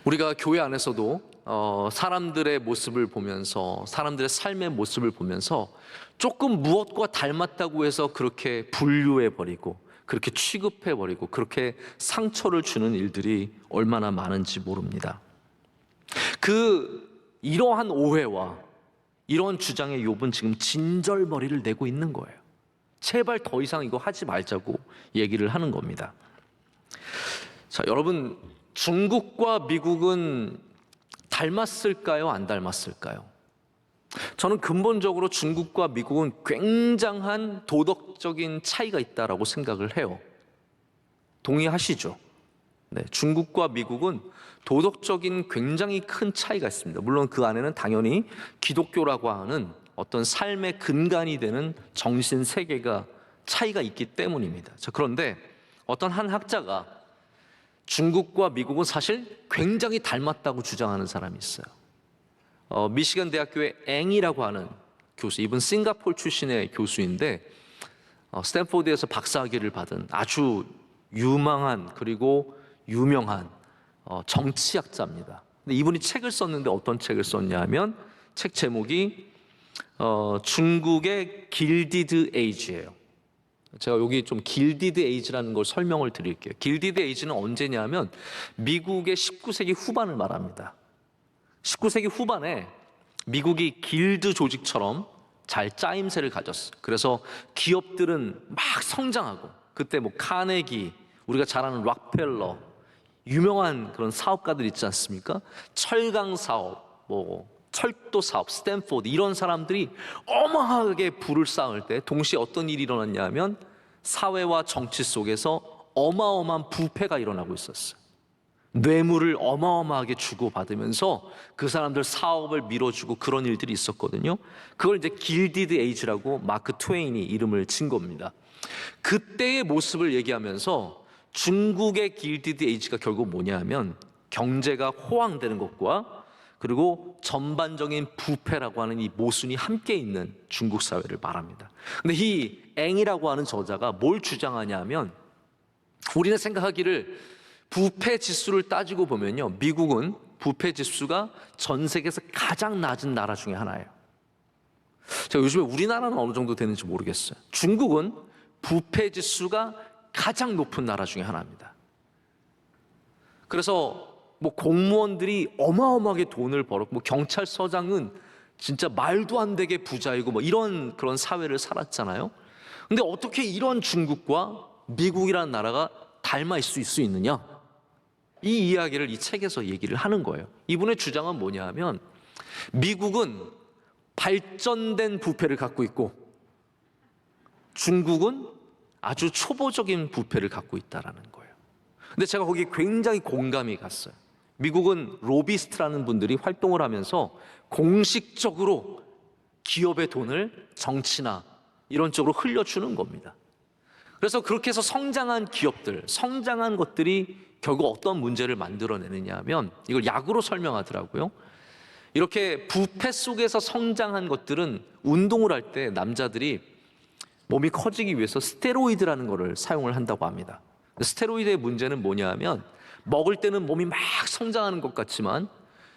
우리가 교회 안에서도 사람들의 모습을 보면서, 사람들의 삶의 모습을 보면서 조금 무엇과 닮았다고 해서 그렇게 분류해버리고, 그렇게 취급해버리고, 그렇게 상처를 주는 일들이 얼마나 많은지 모릅니다. 이러한 오해와 이러한 주장에 욥은 지금 진절머리를 내고 있는 거예요. 제발 더 이상 이거 하지 말자고 얘기를 하는 겁니다. 자, 여러분, 중국과 미국은 닮았을까요? 안 닮았을까요? 저는 근본적으로 중국과 미국은 굉장한 도덕적인 차이가 있다라고 생각을 해요. 동의하시죠? 네, 중국과 미국은 도덕적인 굉장히 큰 차이가 있습니다. 물론 그 안에는 당연히 기독교라고 하는 어떤 삶의 근간이 되는 정신 세계가 차이가 있기 때문입니다. 자, 그런데 어떤 한 학자가 중국과 미국은 사실 굉장히 닮았다고 주장하는 사람이 있어요. 미시간 대학교의 앵이라고 하는 교수, 이분 싱가포르 출신의 교수인데 스탠포드에서 박사학위를 받은 아주 유망한 그리고 유명한 정치학자입니다. 근데 이분이 책을 썼는데 어떤 책을 썼냐면 책 제목이 중국의 길디드 에이지예요. 제가 여기 좀 길디드 에이지라는 걸 설명을 드릴게요. 길디드 에이지는 언제냐면 미국의 19세기 후반을 말합니다. 19세기 후반에 미국이 길드 조직처럼 잘 짜임새를 가졌어요. 그래서 기업들은 막 성장하고, 그때 뭐 카네기, 우리가 잘 아는 락펠러, 유명한 그런 사업가들 있지 않습니까? 철강 사업, 뭐 철도 사업, 스탠포드, 이런 사람들이 어마하게 부를 쌓을 때 동시에 어떤 일이 일어났냐면 사회와 정치 속에서 어마어마한 부패가 일어나고 있었어요. 뇌물을 어마어마하게 주고받으면서 그 사람들 사업을 밀어주고 그런 일들이 있었거든요. 그걸 이제 길디드 에이지라고 마크 트웨인이 이름을 진 겁니다. 그때의 모습을 얘기하면서 중국의 길디드 에이지가 결국 뭐냐면 경제가 호황되는 것과 그리고 전반적인 부패라고 하는 이 모순이 함께 있는 중국 사회를 말합니다. 근데 이 앵이라고 하는 저자가 뭘 주장하냐면, 우리는 생각하기를 부패 지수를 따지고 보면요, 미국은 부패 지수가 전 세계에서 가장 낮은 나라 중에 하나예요. 제가 요즘에 우리나라는 어느 정도 되는지 모르겠어요. 중국은 부패 지수가 가장 높은 나라 중에 하나입니다. 그래서 뭐 공무원들이 어마어마하게 돈을 벌었고, 뭐 경찰서장은 진짜 말도 안 되게 부자이고 뭐 이런 그런 사회를 살았잖아요. 근데 어떻게 이런 중국과 미국이라는 나라가 닮아 있을 수 있느냐? 이 이야기를 이 책에서 얘기를 하는 거예요. 이분의 주장은 뭐냐 하면 미국은 발전된 부패를 갖고 있고 중국은 아주 초보적인 부패를 갖고 있다라는 거예요. 근데 제가 거기에 굉장히 공감이 갔어요. 미국은 로비스트라는 분들이 활동을 하면서 공식적으로 기업의 돈을 정치나 이런 쪽으로 흘려주는 겁니다. 그래서 그렇게 해서 성장한 기업들, 성장한 것들이 결국 어떤 문제를 만들어내느냐 하면 이걸 약으로 설명하더라고요. 이렇게 부패 속에서 성장한 것들은 운동을 할 때 남자들이 몸이 커지기 위해서 스테로이드라는 거를 사용을 한다고 합니다. 스테로이드의 문제는 뭐냐 하면 먹을 때는 몸이 막 성장하는 것 같지만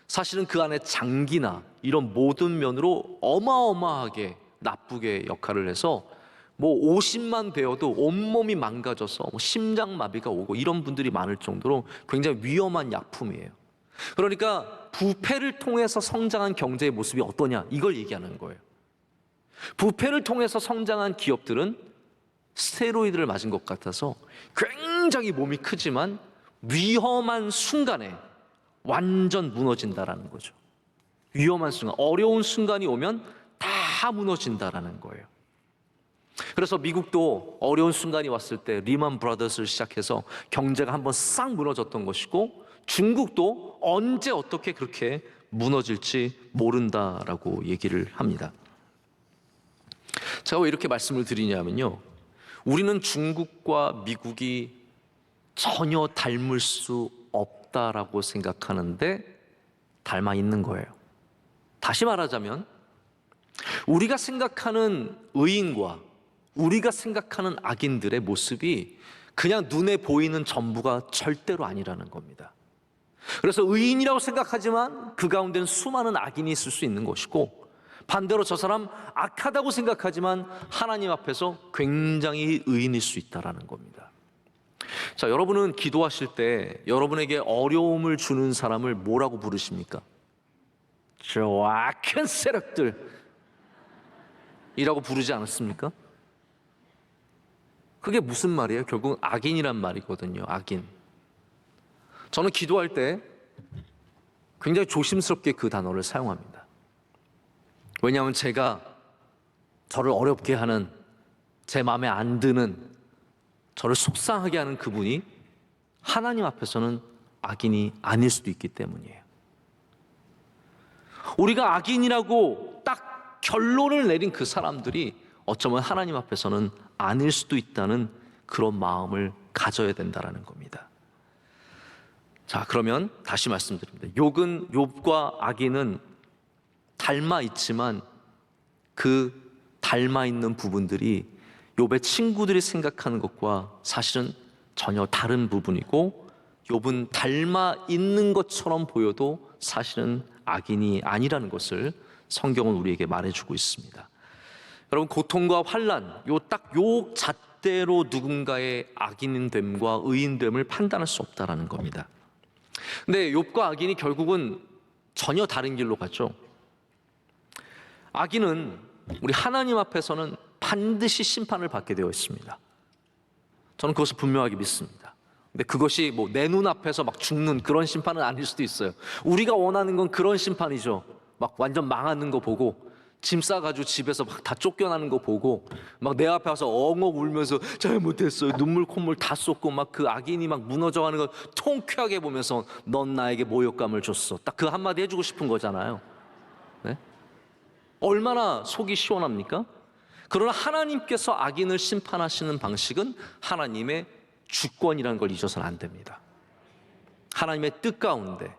사실은 그 안에 장기나 이런 모든 면으로 어마어마하게 나쁘게 역할을 해서 뭐 50만 되어도 온몸이 망가져서 뭐 심장마비가 오고 이런 분들이 많을 정도로 굉장히 위험한 약품이에요. 그러니까 부패를 통해서 성장한 경제의 모습이 어떠냐, 이걸 얘기하는 거예요. 부패를 통해서 성장한 기업들은 스테로이드를 맞은 것 같아서 굉장히 몸이 크지만 위험한 순간에 완전 무너진다라는 거죠. 위험한 순간, 어려운 순간이 오면 다 무너진다라는 거예요. 그래서 미국도 어려운 순간이 왔을 때 리만 브라더스를 시작해서 경제가 한번 싹 무너졌던 것이고, 중국도 언제 어떻게 그렇게 무너질지 모른다라고 얘기를 합니다. 제가 왜 이렇게 말씀을 드리냐면요, 우리는 중국과 미국이 전혀 닮을 수 없다라고 생각하는데 닮아 있는 거예요. 다시 말하자면 우리가 생각하는 의인과 우리가 생각하는 악인들의 모습이 그냥 눈에 보이는 전부가 절대로 아니라는 겁니다. 그래서 의인이라고 생각하지만 그 가운데는 수많은 악인이 있을 수 있는 것이고, 반대로 저 사람 악하다고 생각하지만 하나님 앞에서 굉장히 의인일 수 있다는 겁니다. 자, 여러분은 기도하실 때 여러분에게 어려움을 주는 사람을 뭐라고 부르십니까? 저 악한 세력들 이라고 부르지 않았습니까? 그게 무슨 말이에요? 결국 악인이란 말이거든요. 악인. 저는 기도할 때 굉장히 조심스럽게 그 단어를 사용합니다. 왜냐하면 제가 저를 어렵게 하는, 제 마음에 안 드는, 저를 속상하게 하는 그분이 하나님 앞에서는 악인이 아닐 수도 있기 때문이에요. 우리가 악인이라고 딱 결론을 내린 그 사람들이 어쩌면 하나님 앞에서는 아닐 수도 있다는 그런 마음을 가져야 된다는 겁니다. 자, 그러면 다시 말씀드립니다. 욥과 악인은 닮아 있지만 그 닮아 있는 부분들이 욥의 친구들이 생각하는 것과 사실은 전혀 다른 부분이고, 욥은 닮아 있는 것처럼 보여도 사실은 악인이 아니라는 것을 성경은 우리에게 말해주고 있습니다. 여러분, 고통과 환난, 요 잣대로 누군가의 악인됨과 의인됨을 판단할 수 없다라는 겁니다. 근데 욥과 악인이 결국은 전혀 다른 길로 갔죠. 악인은 우리 하나님 앞에서는 반드시 심판을 받게 되어 있습니다. 저는 그것을 분명하게 믿습니다. 근데 그것이 뭐 내 눈앞에서 막 죽는 그런 심판은 아닐 수도 있어요. 우리가 원하는 건 그런 심판이죠. 막 완전 망하는 거 보고, 짐 싸가지고 집에서 막 다 쫓겨나는 거 보고, 막 내 앞에 와서 엉엉 울면서 잘못했어요, 눈물 콧물 다 쏟고, 막 그 악인이 막 무너져가는 걸 통쾌하게 보면서 넌 나에게 모욕감을 줬어, 딱 그 한마디 해주고 싶은 거잖아요. 네? 얼마나 속이 시원합니까? 그러나 하나님께서 악인을 심판하시는 방식은 하나님의 주권이라는 걸 잊어서는 안 됩니다. 하나님의 뜻 가운데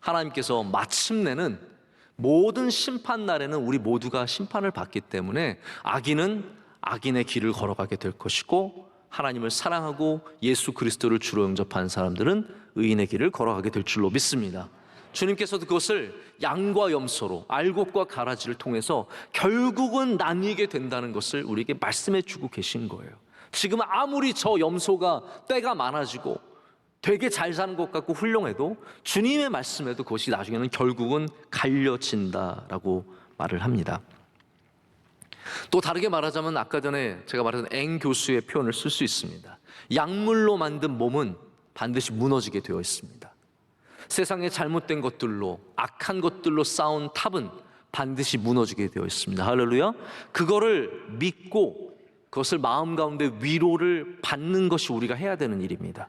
하나님께서 마침내는 모든 심판 날에는 우리 모두가 심판을 받기 때문에 악인은 악인의 길을 걸어가게 될 것이고, 하나님을 사랑하고 예수 그리스도를 주로 영접한 사람들은 의인의 길을 걸어가게 될 줄로 믿습니다. 주님께서도 그것을 양과 염소로, 알곡과 가라지를 통해서 결국은 나뉘게 된다는 것을 우리에게 말씀해 주고 계신 거예요. 지금 아무리 저 염소가 때가 많아지고 되게 잘 사는 것 같고 훌륭해도 주님의 말씀에도 그것이 나중에는 결국은 갈려진다라고 말을 합니다. 또 다르게 말하자면 아까 전에 제가 말했던 앵 교수의 표현을 쓸 수 있습니다. 약물로 만든 몸은 반드시 무너지게 되어 있습니다. 세상의 잘못된 것들로, 악한 것들로 쌓은 탑은 반드시 무너지게 되어 있습니다. 할렐루야. 그거를 믿고 그것을 마음 가운데 위로를 받는 것이 우리가 해야 되는 일입니다.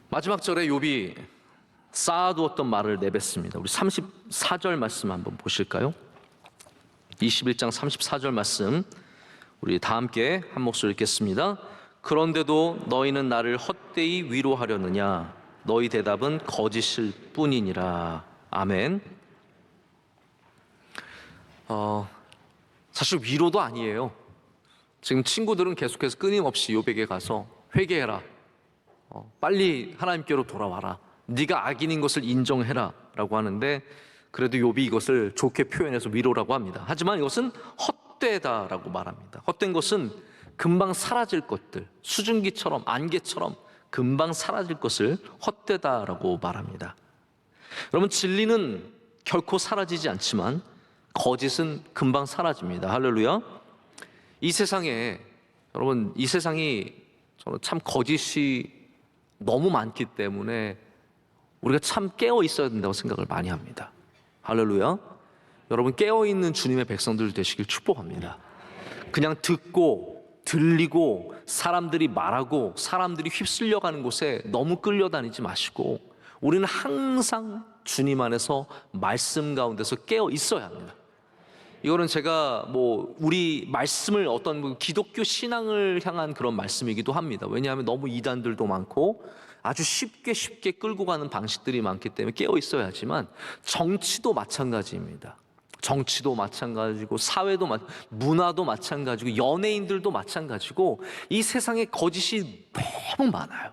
마지막 절에 욥이 쌓아두었던 말을 내뱉습니다. 우리 34절 말씀 한번 보실까요? 21장 34절 말씀 우리 다 함께 한 목소리 읽겠습니다. 그런데도 너희는 나를 헛되이 위로하려느냐? 너희 대답은 거짓일 뿐이니라. 아멘. 사실 위로도 아니에요. 지금 친구들은 계속해서 끊임없이 욥에게 가서 회개해라, 빨리 하나님께로 돌아와라, 네가 악인인 것을 인정해라 라고 하는데, 그래도 욥이 이것을 좋게 표현해서 위로라고 합니다. 하지만 이것은 헛되다라고 말합니다. 헛된 것은 금방 사라질 것들, 수증기처럼 안개처럼 금방 사라질 것을 헛되다라고 말합니다. 여러분, 진리는 결코 사라지지 않지만 거짓은 금방 사라집니다. 할렐루야. 이 세상에, 여러분, 이 세상이 저는 참 거짓이 너무 많기 때문에 우리가 참 깨어 있어야 된다고 생각을 많이 합니다. 할렐루야. 여러분 깨어있는 주님의 백성들 되시길 축복합니다. 그냥 듣고 들리고 사람들이 말하고 사람들이 휩쓸려가는 곳에 너무 끌려다니지 마시고 우리는 항상 주님 안에서 말씀 가운데서 깨어 있어야 합니다. 이거는 제가 우리 말씀을 어떤 기독교 신앙을 향한 그런 말씀이기도 합니다. 왜냐하면 너무 이단들도 많고 아주 쉽게 끌고 가는 방식들이 많기 때문에 깨어 있어야 하지만 정치도 마찬가지입니다. 정치도 마찬가지고 사회도 문화도 마찬가지고 연예인들도 마찬가지고 이 세상에 거짓이 너무 많아요.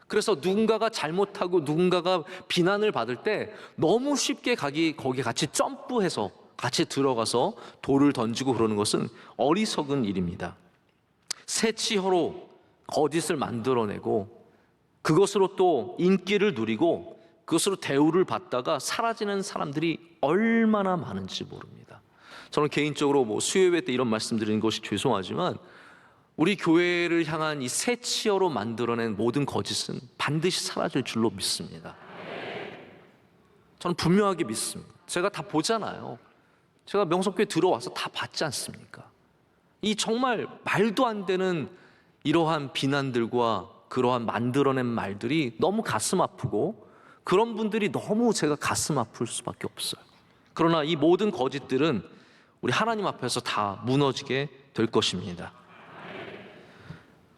그래서 누군가가 잘못하고 누군가가 비난을 받을 때 너무 쉽게 거기에 같이 점프해서 같이 들어가서 돌을 던지고 그러는 것은 어리석은 일입니다. 새 치혀로 거짓을 만들어내고 그것으로 또 인기를 누리고 그것으로 대우를 받다가 사라지는 사람들이 얼마나 많은지 모릅니다. 저는 개인적으로 수요예배 때 이런 말씀 드리는 것이 죄송하지만 우리 교회를 향한 이 새 치어로 만들어낸 모든 거짓은 반드시 사라질 줄로 믿습니다. 저는 분명하게 믿습니다. 제가 다 보잖아요. 제가 명석교회 들어와서 다 봤지 않습니까? 이 정말 말도 안 되는 이러한 비난들과 그러한 만들어낸 말들이 너무 가슴 아프고 그런 분들이 너무 제가 가슴 아플 수밖에 없어요. 그러나 이 모든 거짓들은 우리 하나님 앞에서 다 무너지게 될 것입니다.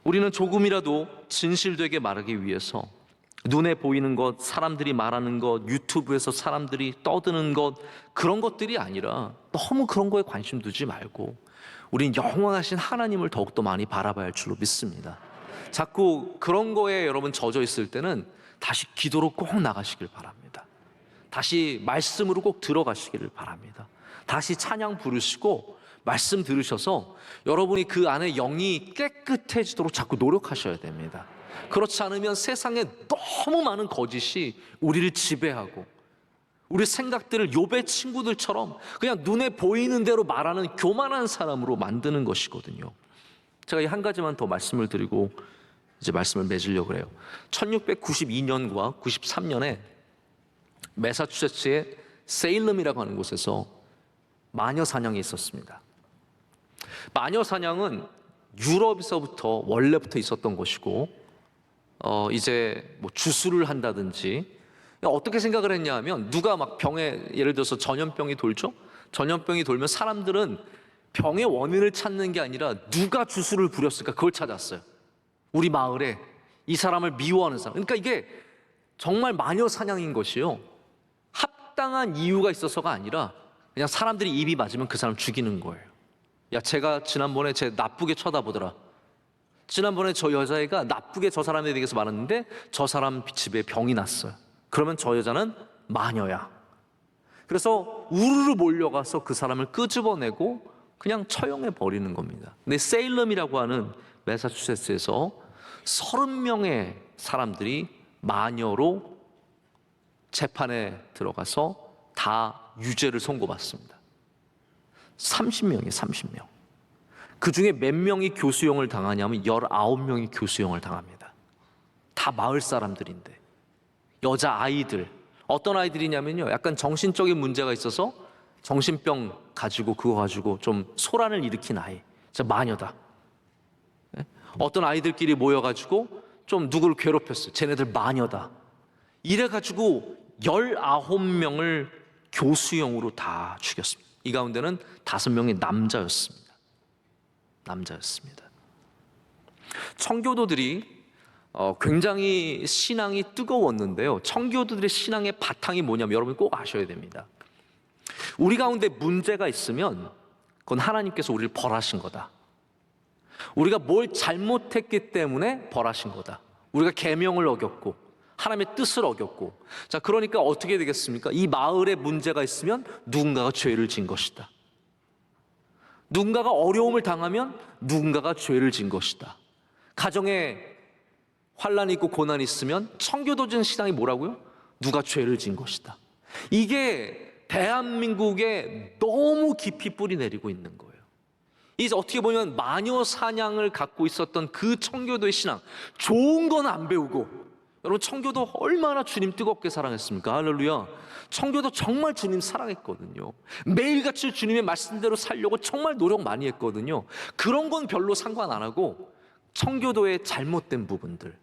우리는 조금이라도 진실되게 말하기 위해서 눈에 보이는 것, 사람들이 말하는 것, 유튜브에서 사람들이 떠드는 것 그런 것들이 아니라 너무 그런 거에 관심 두지 말고 우린 영원하신 하나님을 더욱더 많이 바라봐야 할 줄로 믿습니다. 자꾸 그런 거에 여러분 젖어 있을 때는 다시 기도로 꼭 나가시길 바랍니다. 다시 말씀으로 꼭 들어가시기를 바랍니다. 다시 찬양 부르시고 말씀 들으셔서 여러분이 그 안에 영이 깨끗해지도록 자꾸 노력하셔야 됩니다. 그렇지 않으면 세상에 너무 많은 거짓이 우리를 지배하고 우리 생각들을 욥의 친구들처럼 그냥 눈에 보이는 대로 말하는 교만한 사람으로 만드는 것이거든요. 제가 이 한 가지만 더 말씀을 드리고 이제 말씀을 맺으려고 해요. 1692년과 93년에 매사추세츠의 세일럼이라고 하는 곳에서 마녀 사냥이 있었습니다. 마녀 사냥은 유럽에서부터 원래부터 있었던 것이고 이제 주술을 한다든지 어떻게 생각을 했냐 하면 누가 막 병에 예를 들어서 전염병이 돌죠? 전염병이 돌면 사람들은 병의 원인을 찾는 게 아니라 누가 주술을 부렸을까 그걸 찾았어요. 우리 마을에 이 사람을 미워하는 사람. 그러니까 이게 정말 마녀 사냥인 것이요. 합당한 이유가 있어서가 아니라 그냥 사람들이 입이 맞으면 그 사람 죽이는 거예요. 야, 제가 지난번에 쟤 나쁘게 쳐다보더라. 지난번에 저 여자애가 나쁘게 저 사람에 대해서 말했는데 저 사람 집에 병이 났어요. 그러면 저 여자는 마녀야. 그래서 우르르 몰려가서 그 사람을 끄집어내고 그냥 처형해 버리는 겁니다. 근데 세일럼이라고 하는 매사추세츠에서 30명의 사람들이 마녀로 재판에 들어가서 다 유죄를 선고받습니다. 30명이에요, 30명. 그 중에 몇 명이 교수형을 당하냐면 19명이 교수형을 당합니다. 다 마을 사람들인데. 여자 아이들. 어떤 아이들이냐면요, 약간 정신적인 문제가 있어서 정신병 가지고 그거 가지고 좀 소란을 일으킨 아이. 진짜 마녀다. 어떤 아이들끼리 모여가지고 좀 누구를 괴롭혔어요. 쟤네들 마녀다. 이래가지고 19명을 교수형으로 다 죽였습니다. 이 가운데는 5명이 남자였습니다. 청교도들이 굉장히 신앙이 뜨거웠는데요. 청교도들의 신앙의 바탕이 뭐냐면 여러분 꼭 아셔야 됩니다. 우리 가운데 문제가 있으면 그건 하나님께서 우리를 벌하신 거다. 우리가 뭘 잘못했기 때문에 벌하신 거다. 우리가 계명을 어겼고 하나님의 뜻을 어겼고. 자, 그러니까 어떻게 되겠습니까? 이 마을에 문제가 있으면 누군가가 죄를 진 것이다. 누군가가 어려움을 당하면 누군가가 죄를 진 것이다. 가정에 환란이 있고 고난이 있으면 청교도적 신앙이 뭐라고요? 누가 죄를 진 것이다. 이게 대한민국에 너무 깊이 뿌리 내리고 있는 거예요. 이제 어떻게 보면 마녀 사냥을 갖고 있었던 그 청교도의 신앙, 좋은 건 안 배우고 여러분, 청교도 얼마나 주님 뜨겁게 사랑했습니까? 할렐루야. 청교도 정말 주님 사랑했거든요. 매일같이 주님의 말씀대로 살려고 정말 노력 많이 했거든요. 그런 건 별로 상관 안 하고 청교도의 잘못된 부분들,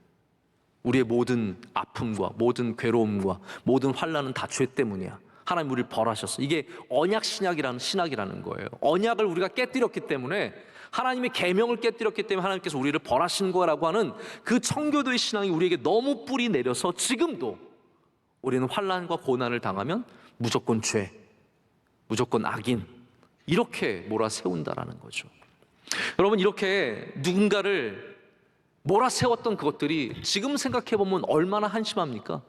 우리의 모든 아픔과 모든 괴로움과 모든 환난은 다 죄 때문이야. 하나님 우리를 벌하셨어. 이게 언약 신학이라는 거예요. 언약을 우리가 깨뜨렸기 때문에, 하나님의 계명을 깨뜨렸기 때문에 하나님께서 우리를 벌하신 거라고 하는 그 청교도의 신앙이 우리에게 너무 뿌리 내려서 지금도 우리는 환난과 고난을 당하면 무조건 죄, 무조건 악인, 이렇게 몰아세운다라는 거죠. 여러분, 이렇게 누군가를 몰아세웠던 그것들이 지금 생각해보면 얼마나 한심합니까?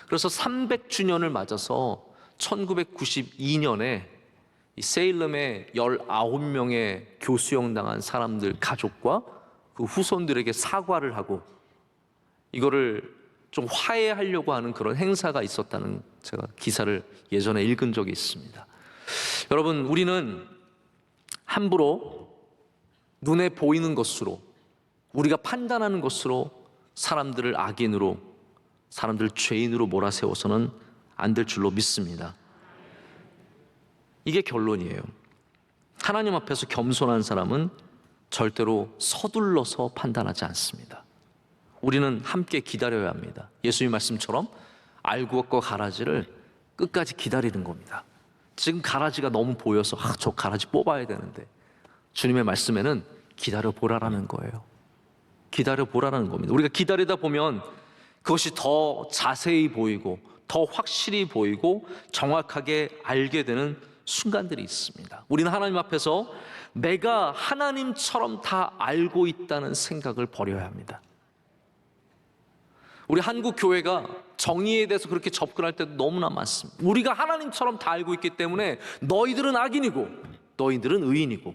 그래서 300주년을 맞아서 1992년에 세일럼의 19명의 교수형 당한 사람들 가족과 그 후손들에게 사과를 하고 이거를 좀 화해하려고 하는 그런 행사가 있었다는, 제가 기사를 예전에 읽은 적이 있습니다. 여러분, 우리는 함부로 눈에 보이는 것으로, 우리가 판단하는 것으로 사람들을 악인으로, 사람들을 죄인으로 몰아세워서는 안 될 줄로 믿습니다. 이게 결론이에요. 하나님 앞에서 겸손한 사람은 절대로 서둘러서 판단하지 않습니다. 우리는 함께 기다려야 합니다. 예수님 말씀처럼 알곡과 가라지를 끝까지 기다리는 겁니다. 지금 가라지가 너무 보여서 저 가라지 뽑아야 되는데, 주님의 말씀에는 기다려 보라라는 거예요. 기다려 보라라는 겁니다. 우리가 기다리다 보면 그것이 더 자세히 보이고 더 확실히 보이고 정확하게 알게 되는 순간들이 있습니다. 우리는 하나님 앞에서 내가 하나님처럼 다 알고 있다는 생각을 버려야 합니다. 우리 한국 교회가 정의에 대해서 그렇게 접근할 때도 너무나 많습니다. 우리가 하나님처럼 다 알고 있기 때문에 너희들은 악인이고 너희들은 의인이고,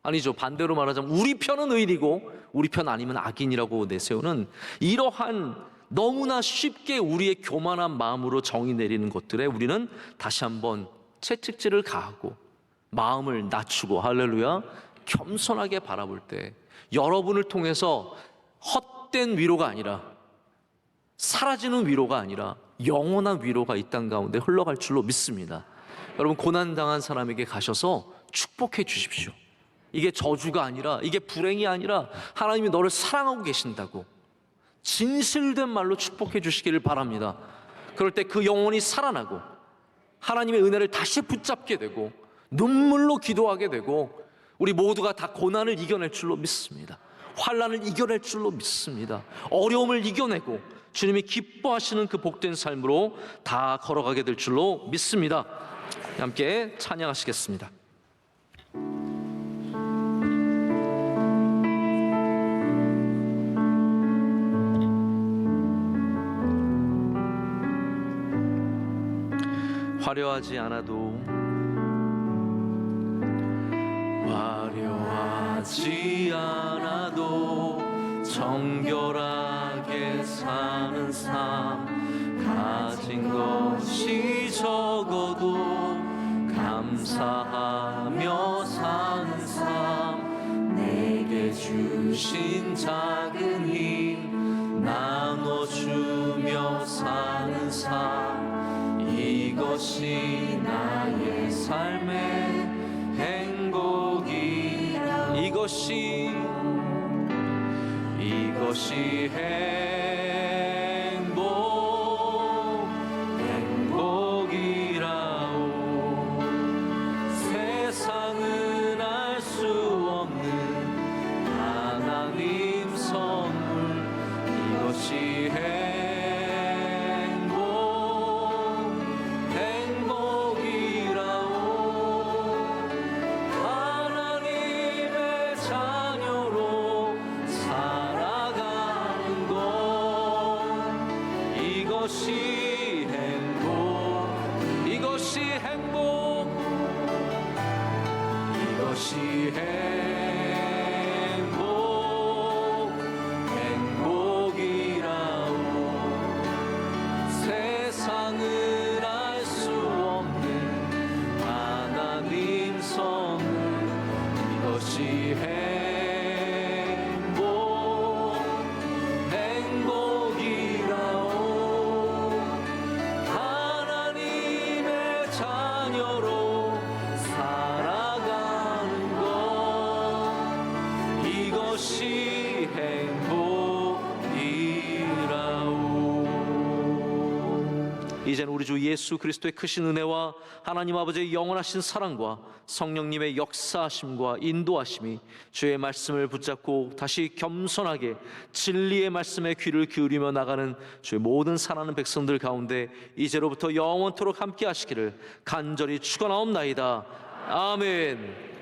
아니죠, 반대로 말하자면 우리 편은 의인이고 우리 편 아니면 악인이라고 내세우는 이러한 너무나 쉽게 우리의 교만한 마음으로 정의 내리는 것들에 우리는 다시 한번 채찍질을 가하고 마음을 낮추고, 할렐루야, 겸손하게 바라볼 때 여러분을 통해서 헛된 위로가 아니라, 사라지는 위로가 아니라 영원한 위로가 이 땅 가운데 흘러갈 줄로 믿습니다. 여러분, 고난당한 사람에게 가셔서 축복해 주십시오. 이게 저주가 아니라, 이게 불행이 아니라 하나님이 너를 사랑하고 계신다고 진실된 말로 축복해 주시기를 바랍니다. 그럴 때 그 영혼이 살아나고 하나님의 은혜를 다시 붙잡게 되고 눈물로 기도하게 되고 우리 모두가 다 고난을 이겨낼 줄로 믿습니다. 환난을 이겨낼 줄로 믿습니다. 어려움을 이겨내고 주님이 기뻐하시는 그 복된 삶으로 다 걸어가게 될 줄로 믿습니다. 함께 찬양하시겠습니다. 화려하지 않아도, 화려하지 않아도 정결하게 사는 삶, 가진 것이 적어도 감사하며 사는 삶, 내게 주신 작은 힘 나눠주며 사는 삶, 이것이 나의 삶의 행복이라. 이것이 행복이라오. 세상은 알 수 없는 하나님 선물, 이것이 행복이라오. 세상을 알 수 없는 하나님 선물, 이것이 행복이라오. 이제는 우리 주 예수 그리스도의 크신 은혜와 하나님 아버지의 영원하신 사랑과 성령님의 역사하심과 인도하심이 주의 말씀을 붙잡고 다시 겸손하게 진리의 말씀에 귀를 기울이며 나가는 주의 모든 사랑하는 백성들 가운데 이제로부터 영원토록 함께 하시기를 간절히 축원하옵나이다. 아멘.